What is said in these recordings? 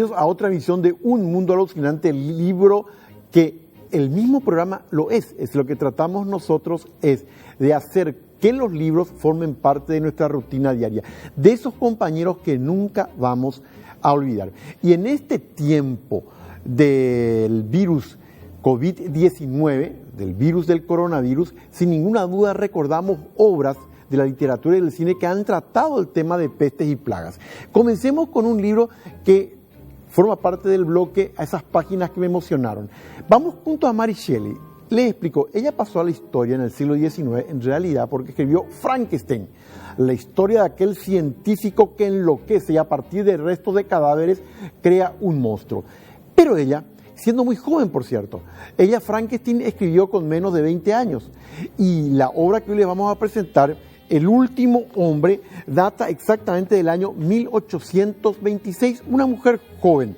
Bienvenidos a otra emisión de Un Mundo Alucinante, el libro que el mismo programa lo es lo que tratamos nosotros, es de hacer que los libros formen parte de nuestra rutina diaria, de esos compañeros que nunca vamos a olvidar. Y en este tiempo del virus COVID-19, del virus del coronavirus, sin ninguna duda recordamos obras de la literatura y del cine que han tratado el tema de pestes y plagas. Comencemos con un libro que forma parte del bloque, a esas páginas que me emocionaron. Vamos junto a Mary Shelley. Les explico, ella pasó a la historia en el siglo XIX, en realidad, porque escribió Frankenstein, la historia de aquel científico que enloquece y a partir de restos de cadáveres crea un monstruo. Pero ella, siendo muy joven, por cierto, ella Frankenstein escribió con menos de 20 años. Y la obra que hoy les vamos a presentar, El último hombre, data exactamente del año 1826, una mujer joven.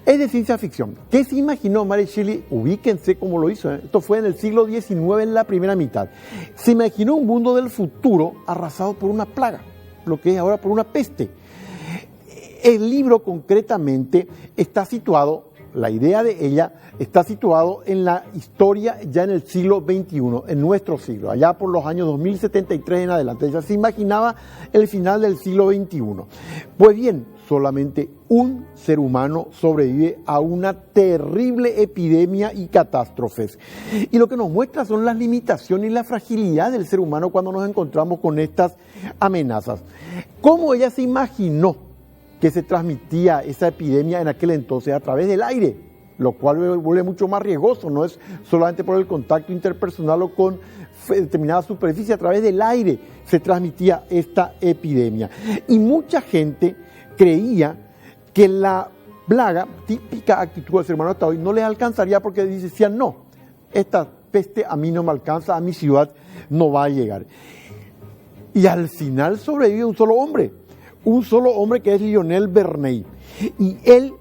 Es de ciencia ficción. ¿Qué se imaginó Mary Shelley? Ubíquense cómo lo hizo. Esto fue en el siglo XIX, en la primera mitad. Se imaginó un mundo del futuro arrasado por una plaga, lo que es ahora por una peste. El libro concretamente está situado, la idea de ella está situado en la historia ya en el siglo XXI, en nuestro siglo, allá por los años 2073 en adelante. Ella se imaginaba el final del siglo XXI. Pues bien, solamente un ser humano sobrevive a una terrible epidemia y catástrofes. Y lo que nos muestra son las limitaciones y la fragilidad del ser humano cuando nos encontramos con estas amenazas. ¿Cómo ella se imaginó que se transmitía esa epidemia en aquel entonces? A través del aire, lo cual vuelve mucho más riesgoso, no es solamente por el contacto interpersonal o con determinada superficie, a través del aire se transmitía esta epidemia. Y mucha gente creía que la plaga, típica actitud del ser humano hasta hoy, no les alcanzaría porque decían, no, esta peste a mí no me alcanza, a mi ciudad no va a llegar. Y al final sobrevive un solo hombre que es Lionel Verney. Y él,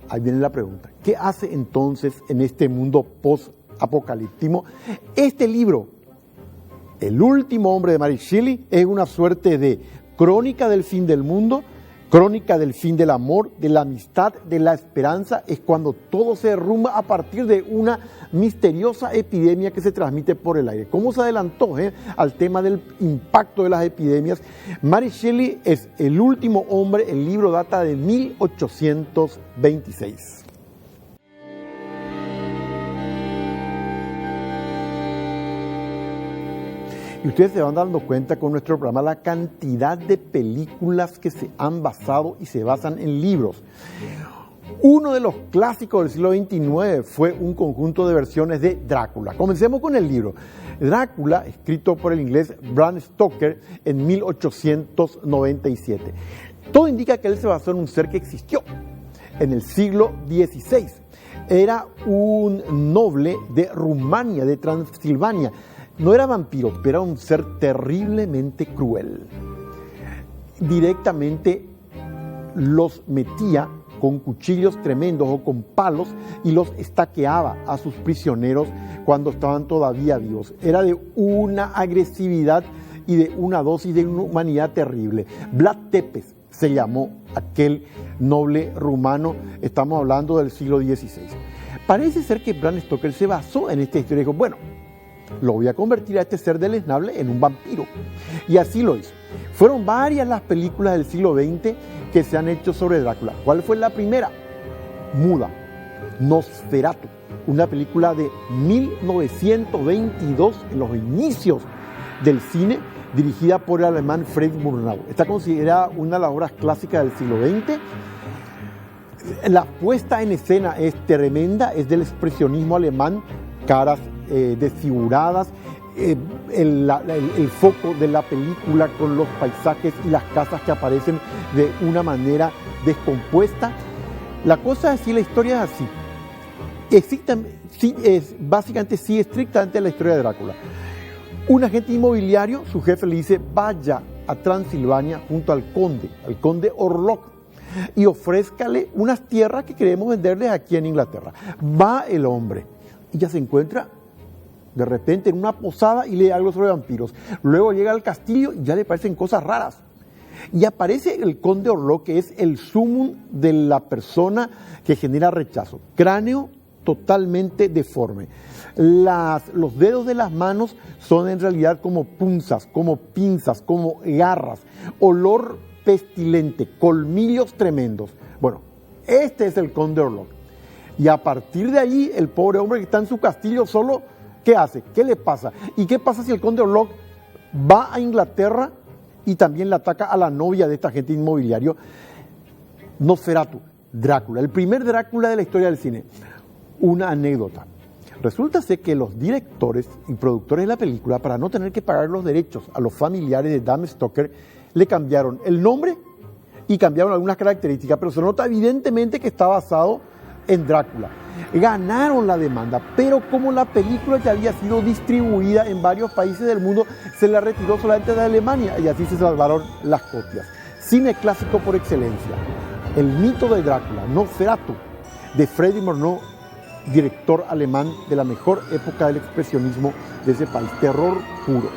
ahí viene la pregunta, ¿qué hace entonces en este mundo post-apocalíptico? Este libro, El último hombre de Mary Shelley, es una suerte de crónica del fin del mundo, crónica del fin del amor, de la amistad, de la esperanza. Es cuando todo se derrumba a partir de una misteriosa epidemia que se transmite por el aire. ¿Cómo se adelantó al tema del impacto de las epidemias? Mary Shelley es El último hombre, el libro data de 1826. Y ustedes se van dando cuenta con nuestro programa la cantidad de películas que se han basado y se basan en libros. Uno de los clásicos del siglo XXIX fue un conjunto de versiones de Drácula. Comencemos con el libro. Drácula, escrito por el inglés Bram Stoker en 1897. Todo indica que él se basó en un ser que existió en el siglo XVI. Era un noble de Rumania, de Transilvania. No era vampiro, pero era un ser terriblemente cruel. Directamente los metía con cuchillos tremendos o con palos y los estaqueaba a sus prisioneros cuando estaban todavía vivos. Era de una agresividad y de una dosis de inhumanidad terrible. Vlad Tepes se llamó aquel noble rumano, estamos hablando del siglo XVI. Parece ser que Bram Stoker se basó en esta historia y dijo, bueno, lo voy a convertir a este ser deleznable en un vampiro. Y así lo hizo. Fueron varias las películas del siglo XX que se han hecho sobre Drácula. ¿Cuál fue la primera? Muda. Nosferatu. Una película de 1922, en los inicios del cine, dirigida por el alemán Fred Murnau. Está considerada una de las obras clásicas del siglo XX. La puesta en escena es tremenda, es del expresionismo alemán, caras desfiguradas, el foco de la película con los paisajes y las casas que aparecen de una manera descompuesta. La cosa es así, la historia es así. Básicamente sigue estrictamente la historia de Drácula. Un agente inmobiliario, su jefe le dice, vaya a Transilvania junto al conde Orlok, y ofrézcale unas tierras que queremos venderles aquí en Inglaterra. Va el hombre y ya se encuentra de repente en una posada y lee algo sobre vampiros. Luego llega al castillo y ya le parecen cosas raras. Y aparece el conde Orlok, que es el sumum de la persona que genera rechazo. Cráneo totalmente deforme. Los dedos de las manos son en realidad como punzas, como pinzas, como garras. Olor pestilente, colmillos tremendos. Bueno, este es el conde Orlok. Y a partir de ahí, el pobre hombre que está en su castillo solo, ¿qué hace? ¿Qué le pasa? ¿Y qué pasa si el conde Orlok va a Inglaterra y también le ataca a la novia de este agente inmobiliario? Nosferatu, Drácula, el primer Drácula de la historia del cine. Una anécdota. Resulta ser que los directores y productores de la película, para no tener que pagar los derechos a los familiares de Bram Stoker, le cambiaron el nombre y cambiaron algunas características, pero se nota evidentemente que está basado en Drácula. Ganaron la demanda, pero como la película ya había sido distribuida en varios países del mundo, se la retiró solamente de Alemania y así se salvaron las copias. Cine clásico por excelencia. El mito de Drácula, Nosferatu, de Freddy Murnau, director alemán de la mejor época del expresionismo de ese país. Terror puro.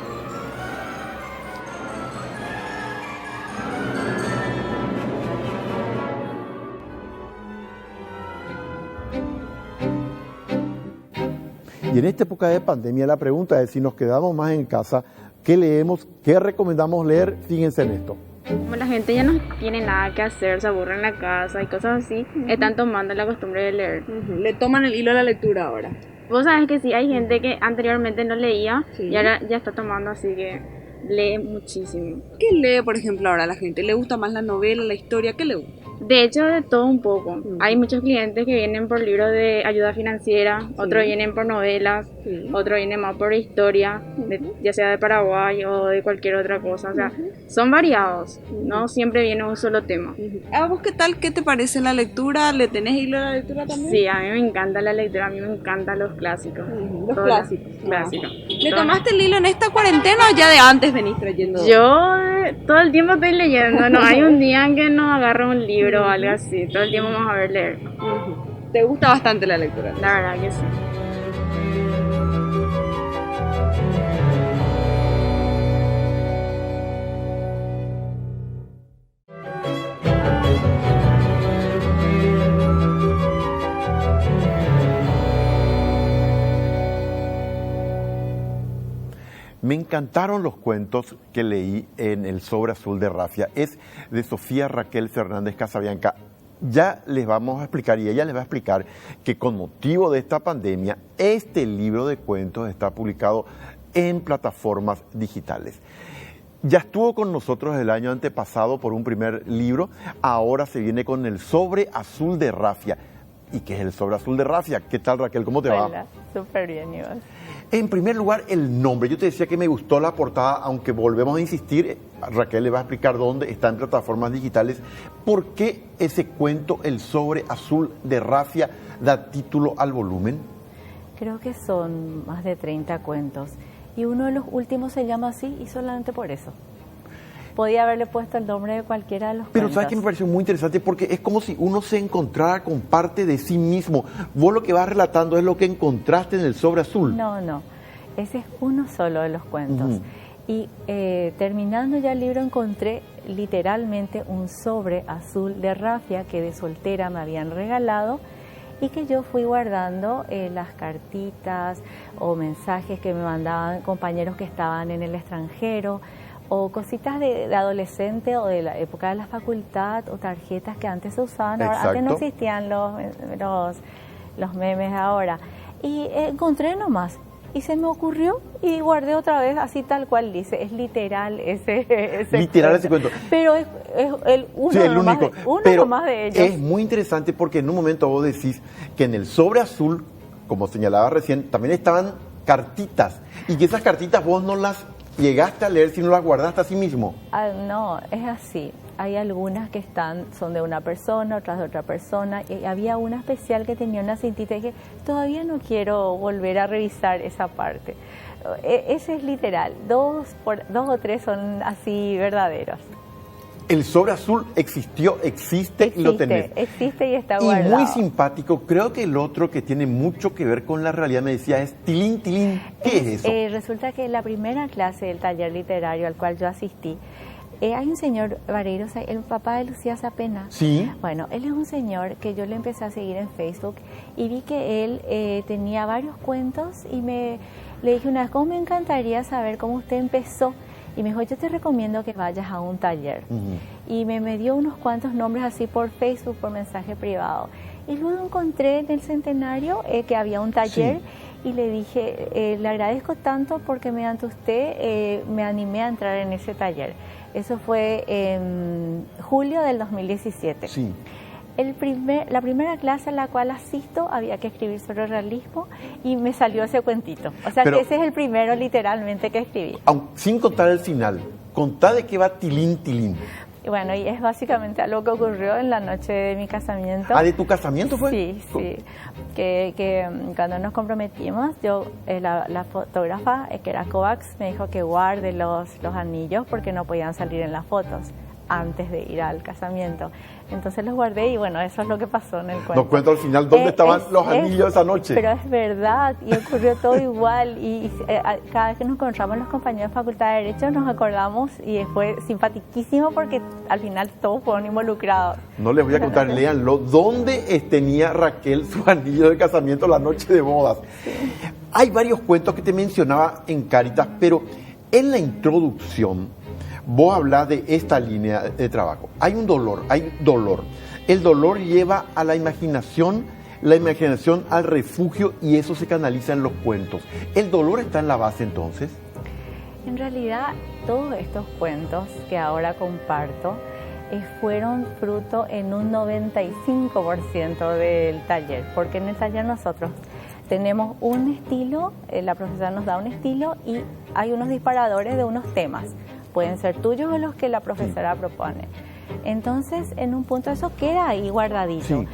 Y en esta época de pandemia la pregunta es si nos quedamos más en casa, ¿qué leemos? ¿Qué recomendamos leer? Fíjense en esto. Como la gente ya no tiene nada que hacer, se aburre en la casa y cosas así, están tomando la costumbre de leer. Le toman el hilo a la lectura ahora. Vos sabés que sí, hay gente que anteriormente no leía Sí. y ahora ya está tomando, así que lee muchísimo. ¿Qué lee, por ejemplo, ahora la gente? ¿Le gusta más la novela, la historia? ¿Qué le gusta? De hecho, de todo un poco. Hay muchos clientes que vienen por libros de ayuda financiera, otros vienen por novelas, otros vienen más por historia, ya sea de Paraguay o de cualquier otra cosa. O sea, son variados, no siempre viene un solo tema. ¿A vos qué tal? ¿Qué te parece la lectura? ¿Le tenés hilo a la lectura también? Sí, a mí me encanta la lectura, a mí me encantan los clásicos. Los Todos clásicos. Clásicos. ¿Le tomaste el hilo en esta cuarentena o ya de antes venís trayendo? Yo todo el tiempo estoy leyendo, no hay un día en que no agarro un libro o algo así, todo el tiempo vamos a ver leer. ¿Te gusta bastante la lectura? La verdad que sí. Me encantaron los cuentos que leí en El Sobre Azul de Rafia. Es de Sofía Raquel Fernández Casabianca. Ya les vamos a explicar, y ella les va a explicar, que con motivo de esta pandemia, este libro de cuentos está publicado en plataformas digitales. Ya estuvo con nosotros el año antepasado por un primer libro, ahora se viene con El Sobre Azul de Rafia. ¿Y qué es El Sobre Azul de Rafia? ¿Qué tal, Raquel? ¿Cómo te va? Hola, súper bien, Iván. En primer lugar, el nombre. Yo te decía que me gustó la portada, aunque volvemos a insistir, Raquel le va a explicar dónde está en plataformas digitales. ¿Por qué ese cuento, El Sobre Azul de Rafia, da título al volumen? Creo que son más de 30 cuentos y uno de los últimos se llama así y solamente por eso. Podía haberle puesto el nombre de cualquiera de los Pero cuentos. ¿sabes qué me pareció muy interesante? Porque es como si uno se encontrara con parte de sí mismo. Vos lo que vas relatando es lo que encontraste en El Sobre Azul. No, ese es uno solo de los cuentos. Y terminando ya el libro encontré literalmente un sobre azul de rafia que de soltera me habían regalado y que yo fui guardando las cartitas o mensajes que me mandaban compañeros que estaban en el extranjero, o cositas de adolescente o de la época de la facultad, o tarjetas que antes se usaban. Ahora, antes no existían los memes ahora. Y encontré nomás y se me ocurrió y guardé otra vez así tal cual dice. Es literal ese Literal ese cuento. Pero es el uno, Sí, el nomás, único. uno Pero nomás de ellos. es muy interesante porque en un momento vos decís que en el sobre azul, como señalaba recién, también estaban cartitas y que esas cartitas vos no las llegaste a leer, sino las guardaste a sí mismo. No, es así. Hay algunas que son de una persona, otras de otra persona, y había una especial que tenía una cintita y dije, todavía no quiero volver a revisar esa parte. Ese es literal, dos o tres son así verdaderos. El sobre azul existió, existe y lo tenés. Existe y está Y guardado. muy simpático. Creo que el otro que tiene mucho que ver con la realidad, me decía, es Tilín Tilín. ¿Qué es eso? Resulta que la primera clase del taller literario al cual yo asistí, Hay un señor, Vareiro, el papá de Lucía Zapena. Sí. Bueno, él es un señor que yo le empecé a seguir en Facebook y vi que él tenía varios cuentos y le dije una vez, ¿cómo me encantaría saber cómo usted empezó? Y me dijo, yo te recomiendo que vayas a un taller. Y me dio unos cuantos nombres así por Facebook, por mensaje privado. Y luego encontré en el Centenario que había un taller. Sí. Y le dije, le agradezco tanto porque mediante usted me animé a entrar en ese taller. Eso fue en julio del 2017. Sí. La primera clase a la cual asisto había que escribir sobre realismo y me salió ese cuentito. O sea, que ese es el primero literalmente que escribí. Sin contar el final, contá de qué va Tilín Tilín. Y bueno, y es básicamente algo que ocurrió en la noche de mi casamiento. ¿Ah, de tu casamiento fue? Sí, sí. Que cuando nos comprometimos, yo, la fotógrafa, que era Kovacs, me dijo que guarde los anillos porque no podían salir en las fotos antes de ir al casamiento. Entonces los guardé y bueno, eso es lo que pasó en el cuento. Nos cuento al final dónde estaban los anillos esa noche. Pero es verdad, y ocurrió todo igual. Y cada vez que nos encontramos los compañeros de Facultad de Derecho nos acordamos y fue simpaticísimo porque al final todos fueron involucrados. No les voy a contar, léanlo. ¿Dónde tenía Raquel su anillo de casamiento la noche de bodas? Sí. Hay varios cuentos que te mencionaba en Cáritas, pero en la introducción vos hablás de esta línea de trabajo. Hay un dolor, hay dolor. El dolor lleva a la imaginación al refugio y eso se canaliza en los cuentos. ¿El dolor está en la base entonces? En realidad, todos estos cuentos que ahora comparto fueron fruto en un 95% del taller, porque en el taller nosotros tenemos un estilo, la profesora nos da un estilo y hay unos disparadores de unos temas. Pueden ser tuyos o los que la profesora propone. Entonces, en un punto eso queda ahí guardadito. Sí.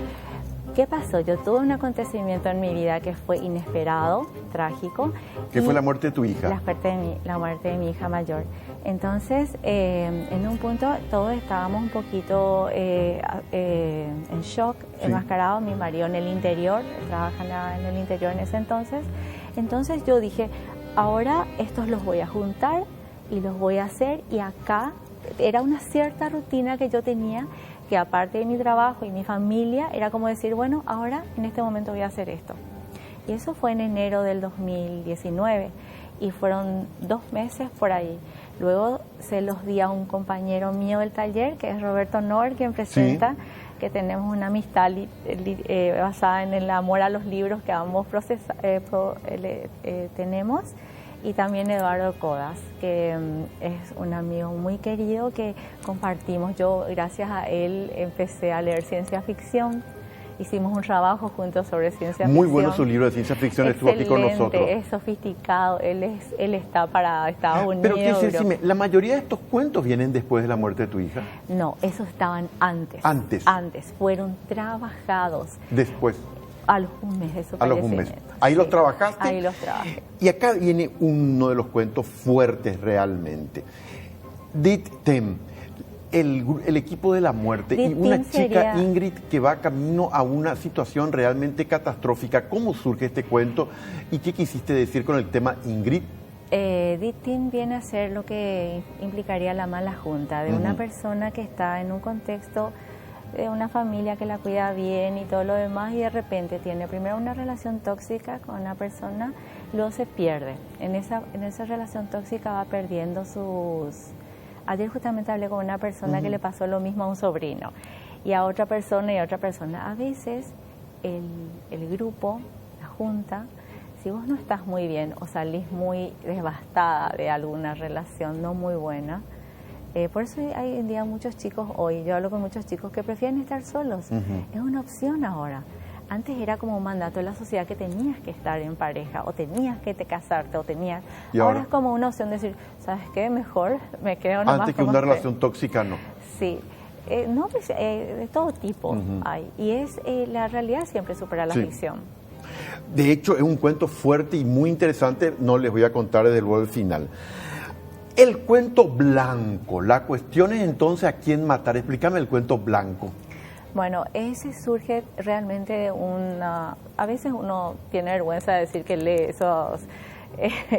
¿Qué pasó? Yo tuve un acontecimiento en mi vida que fue inesperado, trágico. ¿Qué fue la muerte de tu hija? La muerte de mi hija mayor. Entonces, en un punto todos estábamos un poquito en shock, enmascarados. Mi marido en el interior, trabajaba en el interior en ese entonces. Entonces yo dije, ahora estos los voy a juntar y los voy a hacer, y acá era una cierta rutina que yo tenía, que aparte de mi trabajo y mi familia, era como decir, bueno, ahora en este momento voy a hacer esto. Y eso fue en enero del 2019 y fueron 2 meses por ahí. Luego se los di a un compañero mío del taller, que es Roberto Noer, quien presenta, que tenemos una amistad basada en el amor a los libros que ambos tenemos. Y también Eduardo Codas, que es un amigo muy querido que compartimos. Yo, gracias a él, empecé a leer ciencia ficción. Hicimos un trabajo juntos sobre ciencia ficción. Muy bueno su libro de ciencia ficción, estuvo aquí con nosotros. Es sofisticado, él está para Estados Unidos. Pero decime, ¿la mayoría de estos cuentos vienen después de la muerte de tu hija? No, esos estaban antes. Antes, fueron trabajados. Después. A los un mes de su fallecimiento. ¿Ahí los trabajaste? Ahí los trabajé. Y acá viene uno de los cuentos fuertes realmente. Dit Tem, el equipo de la muerte, y una chica, Ingrid, que va camino a una situación realmente catastrófica. ¿Cómo surge este cuento y qué quisiste decir con el tema Ingrid? Dit Tem viene a ser lo que implicaría la mala junta de una persona que está en un contexto de una familia que la cuida bien y todo lo demás, y de repente tiene primero una relación tóxica con una persona, luego se pierde. En esa relación tóxica va perdiendo sus... Ayer justamente hablé con una persona que le pasó lo mismo a un sobrino, y a otra persona y a otra persona. A veces el grupo, la junta, si vos no estás muy bien o salís muy devastada de alguna relación no muy buena, por eso hay en día muchos chicos hoy, yo hablo con muchos chicos que prefieren estar solos. Es una opción ahora. Antes era como un mandato de la sociedad que tenías que estar en pareja, o tenías que casarte, o tenías... ¿Y ahora es como una opción de decir, ¿sabes qué? Mejor me quedo nomás. Antes que una relación tóxica, no. Sí. No, pues, de todo tipo hay. Y la realidad siempre supera la ficción. De hecho, es un cuento fuerte y muy interesante. No les voy a contar desde luego el final. El cuento blanco, la cuestión es entonces a quién matar. Explícame el cuento blanco. Bueno, ese surge realmente de a veces uno tiene vergüenza de decir que lee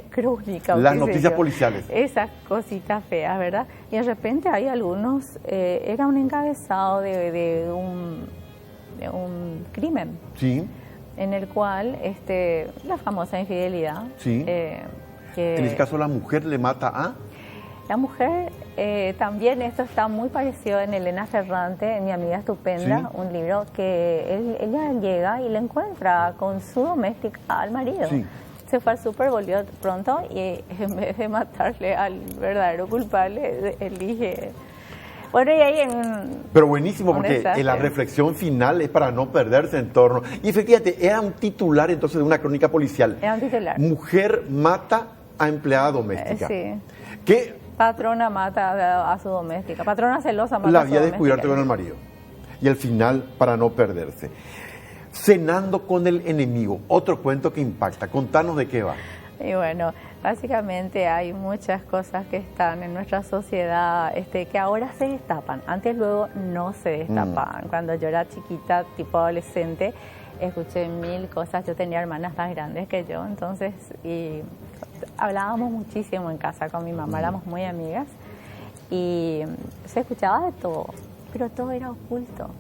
crónica. Las noticias policiales. Esas cositas feas, ¿verdad? Y de repente hay algunos, era un encabezado de un crimen. Sí. En el cual la famosa infidelidad. Sí. Que En este caso la mujer le mata a... la mujer, también esto está muy parecido en Elena Ferrante, en Mi amiga estupenda, Sí. un libro que ella llega y le encuentra con su doméstica al marido. Sí. Se fue al súper, volvió pronto y en vez de matarle al verdadero culpable, elige... Bueno, y ahí Pero buenísimo, un porque desastre. la reflexión final es para no perderse en torno. Y efectivamente, era un titular entonces de una crónica policial. Era un titular. Mujer mata a empleada doméstica. Sí. Que Patrona mata a su doméstica. Patrona celosa mata la a su había doméstica. descubierto con el marido. Y al final, para no perderse. Cenando con el enemigo, otro cuento que impacta. Contanos de qué va. Y bueno, básicamente hay muchas cosas que están en nuestra sociedad que ahora se destapan. Antes luego no se destapaban. Cuando yo era chiquita, tipo adolescente, escuché 1000 cosas. Yo tenía hermanas más grandes que yo, entonces, y hablábamos muchísimo en casa con mi mamá, éramos muy amigas, y se escuchaba de todo, pero todo era oculto.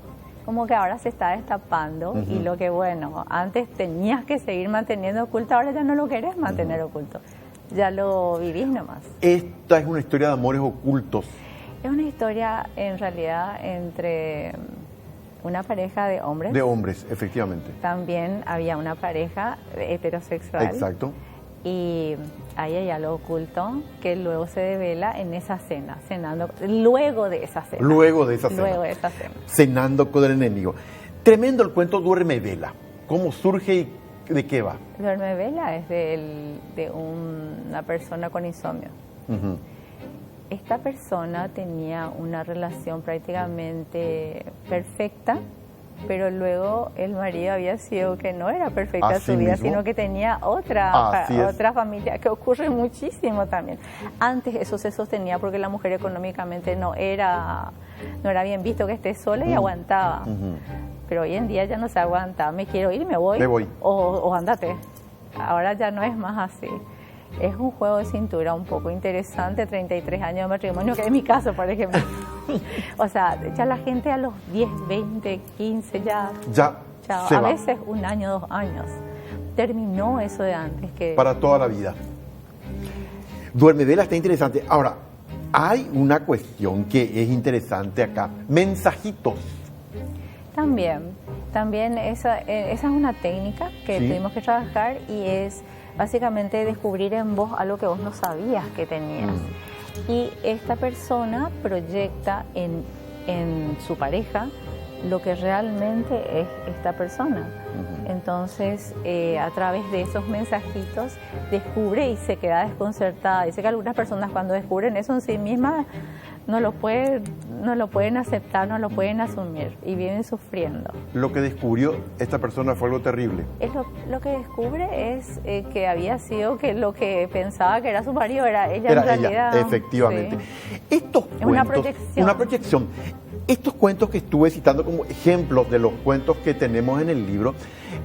Como que ahora se está destapando y lo que, bueno, antes tenías que seguir manteniendo oculto, ahora ya no lo querés mantener oculto, ya lo vivís nomás. Esta es una historia de amores ocultos. Es una historia en realidad entre una pareja de hombres. De hombres, efectivamente. También había una pareja heterosexual. Exacto. Y ahí hay algo oculto que luego se devela en esa cena, cenando, luego de esa cena. Luego de esa cena. Luego de esa cena. Cenando con el enemigo. Tremendo el cuento Duerme Vela. ¿Cómo surge y de qué va? Duerme Vela es de una persona con insomnio. Ujú. Esta persona tenía una relación prácticamente perfecta, pero luego el marido había sido que no era perfecta Así su vida, mismo. sino que tenía Así es. otra familia, que ocurre muchísimo también. Antes eso se sostenía porque la mujer económicamente no era bien visto que esté sola y aguantaba. Pero hoy en día ya no se aguanta, me quiero ir, me voy. Me voy. O andate. Ahora ya no es más así. Es un juego de cintura un poco interesante, 33 años de matrimonio, que es mi caso, por ejemplo. O sea, ya la gente a los 10, 20, 15 ya Se a va. veces 1 año, 2 años. Terminó eso de antes que... Para toda la vida. Duerme Vela está interesante. Ahora, hay una cuestión que es interesante acá. Mensajitos. También esa es una técnica que Sí. tuvimos que trabajar y es básicamente descubrir en vos algo que vos no sabías que tenías. Y esta persona proyecta en su pareja lo que realmente es esta persona. Entonces, a través de esos mensajitos, descubre y se queda desconcertada. Dice que algunas personas cuando descubren eso en sí mismas no lo pueden aceptar, no lo pueden asumir y viven sufriendo. Lo que descubrió esta persona fue algo terrible. Lo que descubre es que había sido que lo que pensaba que era su marido era ella Era en realidad. ella, efectivamente. Sí. Estos Es una cuentos, proyección. una proyección. Estos cuentos que estuve citando como ejemplos de los cuentos que tenemos en el libro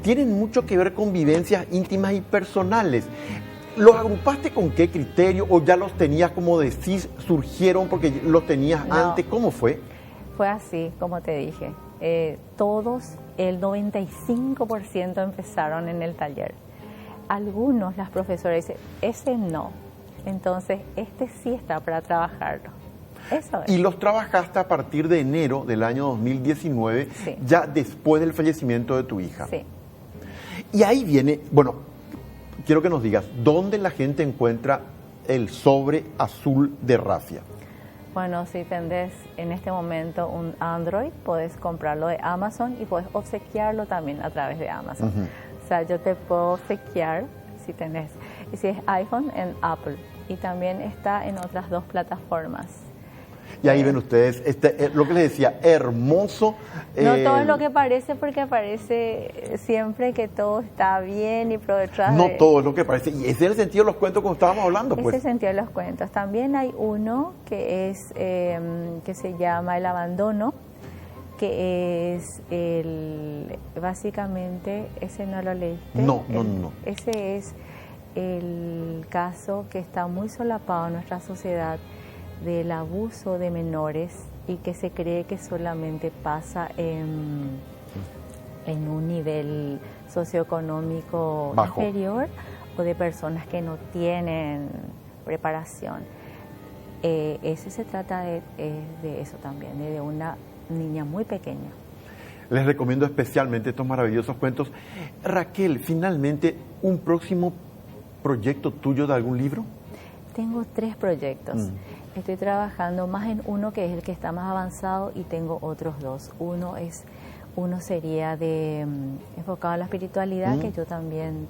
tienen mucho que ver con vivencias íntimas y personales. ¿Los agrupaste con qué criterio o ya los tenías, como decís, surgieron porque los tenías No. antes? ¿Cómo fue? Fue así, como te dije. Todos, el 95% empezaron en el taller. Algunos, las profesoras dicen, ese no. Entonces, este sí está para trabajarlo. Eso es. Y los trabajaste a partir de enero del año 2019, Sí. ya después del fallecimiento de tu hija. Sí. Y ahí viene, bueno, quiero que nos digas, ¿dónde la gente encuentra el sobre azul de Rafia? Bueno, si tenés en este momento un Android, puedes comprarlo de Amazon y puedes obsequiarlo también a través de Amazon. O sea, yo te puedo obsequiar si tenés, y si es iPhone, en Apple. Y también está en otras 2 plataformas. Y ahí ven ustedes, lo que les decía, hermoso. No todo es lo que parece, porque parece siempre que todo está bien y por detrás No de... todo es lo que parece. Y ese es el sentido de los cuentos como estábamos hablando, Ese pues. sentido de los cuentos. También hay uno que es que se llama El Abandono, que es básicamente, ese no lo leíste. No. Ese es el caso que está muy solapado en nuestra sociedad del abuso de menores y que se cree que solamente pasa en un nivel socioeconómico bajo, inferior, o de personas que no tienen preparación. Eso se trata de eso también, de una niña muy pequeña. Les recomiendo especialmente estos maravillosos cuentos. Raquel, finalmente, ¿un próximo proyecto tuyo de algún libro? Tengo 3 proyectos. Estoy trabajando más en uno, que es el que está más avanzado, y tengo otros 2. Uno sería enfocado a la espiritualidad, que yo también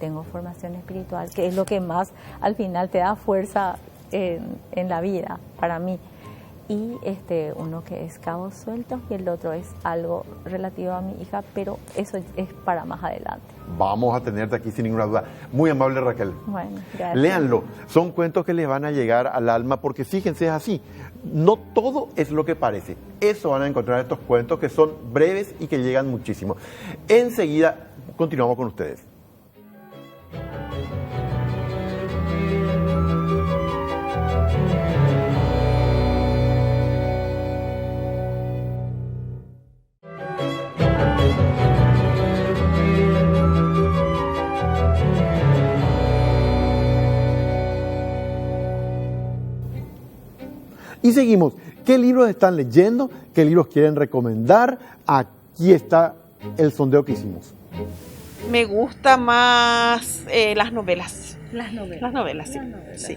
tengo formación espiritual, que es lo que más al final te da fuerza en la vida para mí. Y uno que es Cabos Sueltos, y el otro es algo relativo a mi hija, pero eso es para más adelante. Vamos a tenerte aquí sin ninguna duda. Muy amable, Raquel. Bueno, gracias. Léanlo. Son cuentos que les van a llegar al alma, porque fíjense, es así. No todo es lo que parece. Eso van a encontrar estos cuentos que son breves y que llegan muchísimo. Enseguida continuamos con ustedes. Y seguimos. ¿Qué libros están leyendo? ¿Qué libros quieren recomendar? Aquí está el sondeo que hicimos. Me gusta más las novelas. Las novelas. Las novelas, sí. Las novelas. Sí.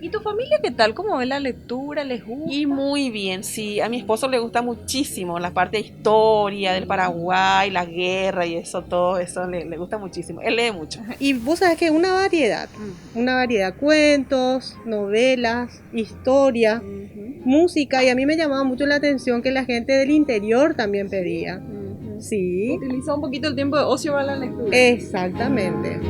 ¿Y tu familia qué tal? ¿Cómo ve la lectura? ¿Les gusta? Y muy bien, sí. A mi esposo le gusta muchísimo la parte de historia del Paraguay, la guerra y eso, todo eso le gusta muchísimo. Él lee mucho. Y vos sabés que es una variedad, cuentos, novelas, historia, música, y a mí me llamaba mucho la atención que la gente del interior también pedía. Sí, Utiliza un poquito el tiempo de ocio para la lectura. exactamente.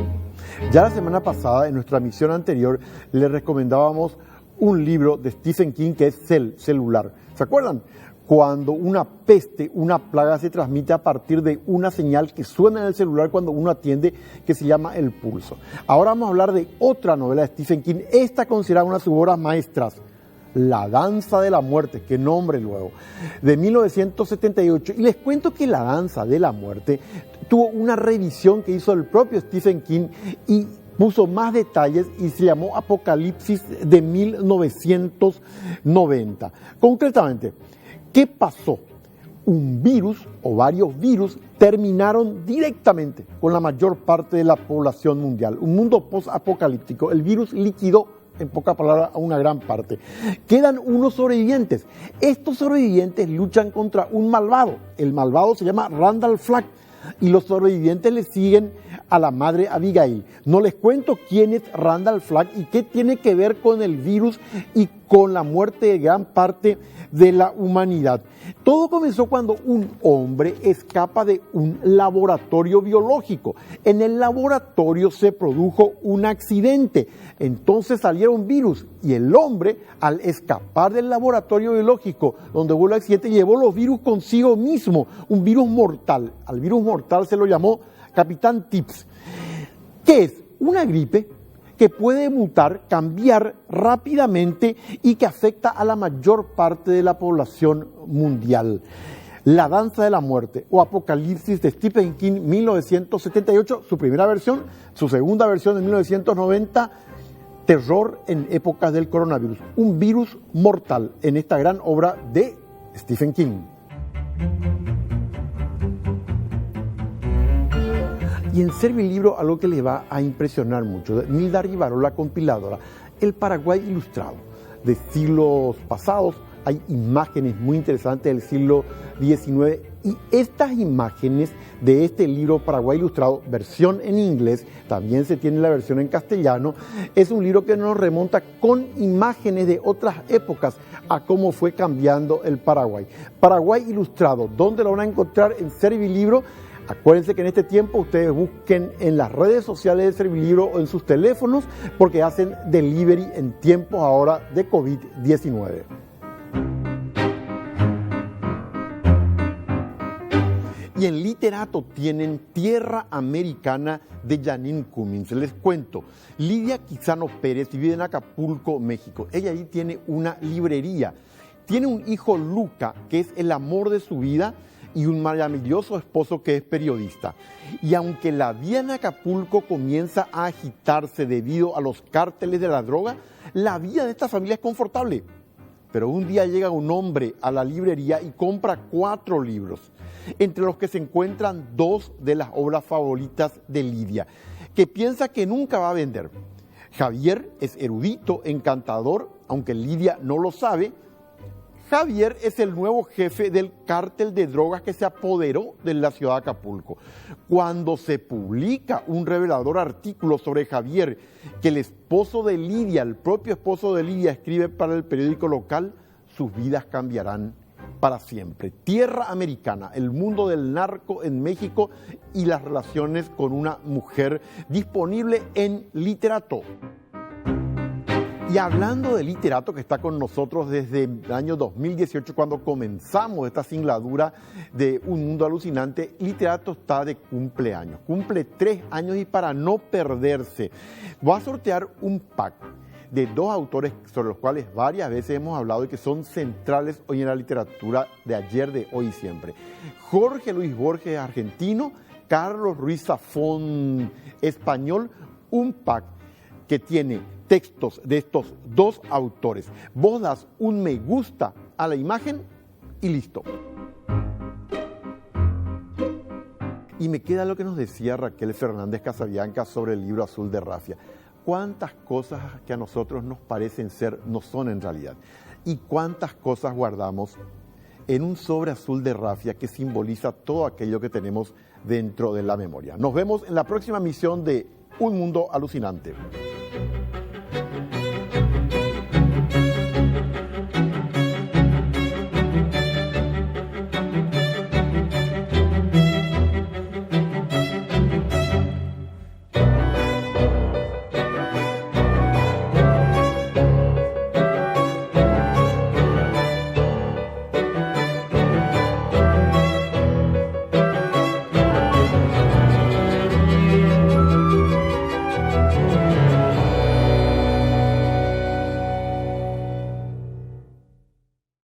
Ya la semana pasada, en nuestra misión anterior, les recomendábamos un libro de Stephen King que es Celular. ¿Se acuerdan? Cuando una peste, una plaga se transmite a partir de una señal que suena en el celular cuando uno atiende, que se llama el pulso. Ahora vamos a hablar de otra novela de Stephen King, esta considerada una de sus obras maestras, La Danza de la Muerte, qué nombre luego, de 1978. Y les cuento que La Danza de la Muerte tuvo una revisión que hizo el propio Stephen King y puso más detalles y se llamó Apocalipsis de 1990. Concretamente, ¿qué pasó? Un virus o varios virus terminaron directamente con la mayor parte de la población mundial. Un mundo post-apocalíptico. El virus liquidó, en pocas palabras, a una gran parte. Quedan unos sobrevivientes. Estos sobrevivientes luchan contra un malvado. El malvado se llama Randall Flagg y los sobrevivientes le siguen a la madre Abigail. No les cuento quién es Randall Flagg y qué tiene que ver con el virus y con la muerte de gran parte de la humanidad. Todo comenzó cuando un hombre escapa de un laboratorio biológico. En el laboratorio se produjo un accidente, entonces salieron virus y el hombre, al escapar del laboratorio biológico donde hubo el accidente, llevó los virus consigo mismo, un virus mortal. Al virus mortal se lo llamó Capitán Tips. ¿Qué es? Una gripe que puede mutar, cambiar rápidamente y que afecta a la mayor parte de la población mundial. La Danza de la Muerte o Apocalipsis de Stephen King, 1978, su primera versión, su segunda versión en 1990, terror en épocas del coronavirus, un virus mortal en esta gran obra de Stephen King. Y en Servilibro, algo que les va a impresionar mucho, de Nilda Rivaro, la compiladora, el Paraguay ilustrado de siglos pasados. Hay imágenes muy interesantes del siglo XIX y estas imágenes de este libro Paraguay ilustrado, versión en inglés, también se tiene la versión en castellano, es un libro que nos remonta con imágenes de otras épocas a cómo fue cambiando el Paraguay. Paraguay ilustrado, ¿dónde lo van a encontrar? En Servilibro. Acuérdense que en este tiempo ustedes busquen en las redes sociales de Servilibro o en sus teléfonos porque hacen delivery en tiempos ahora de COVID-19. Y en Literato tienen Tierra Americana de Janine Cummins. Les cuento, Lidia Quisano Pérez vive en Acapulco, México. Ella ahí tiene una librería. Tiene un hijo, Luca, que es el amor de su vida, y un maravilloso esposo que es periodista. Y aunque la vida en Acapulco comienza a agitarse debido a los cárteles de la droga, la vida de esta familia es confortable. Pero un día llega un hombre a la librería y compra 4 libros, entre los que se encuentran 2 de las obras favoritas de Lidia, que piensa que nunca va a vender. Javier es erudito, encantador, aunque Lidia no lo sabe. Javier es el nuevo jefe del cártel de drogas que se apoderó de la ciudad de Acapulco. Cuando se publica un revelador artículo sobre Javier, que el esposo de Lidia, el propio esposo de Lidia, escribe para el periódico local, sus vidas cambiarán para siempre. Tierra Americana, el mundo del narco en México y las relaciones con una mujer, disponible en Literato. Y hablando de Literato, que está con nosotros desde el año 2018, cuando comenzamos esta singladura de Un Mundo Alucinante, Literato está de cumpleaños. Cumple 3 años y para no perderse, va a sortear un pack de 2 autores sobre los cuales varias veces hemos hablado y que son centrales hoy en la literatura de ayer, de hoy y siempre. Jorge Luis Borges, argentino, Carlos Ruiz Zafón, español, un pack que tiene textos de estos 2 autores. Vos das un me gusta a la imagen y listo. Y me queda lo que nos decía Raquel Fernández Casabianca sobre el libro Azul de Rafia. Cuántas cosas que a nosotros nos parecen ser no son en realidad. Y cuántas cosas guardamos en un sobre azul de Rafia que simboliza todo aquello que tenemos dentro de la memoria. Nos vemos en la próxima emisión de Un Mundo Alucinante.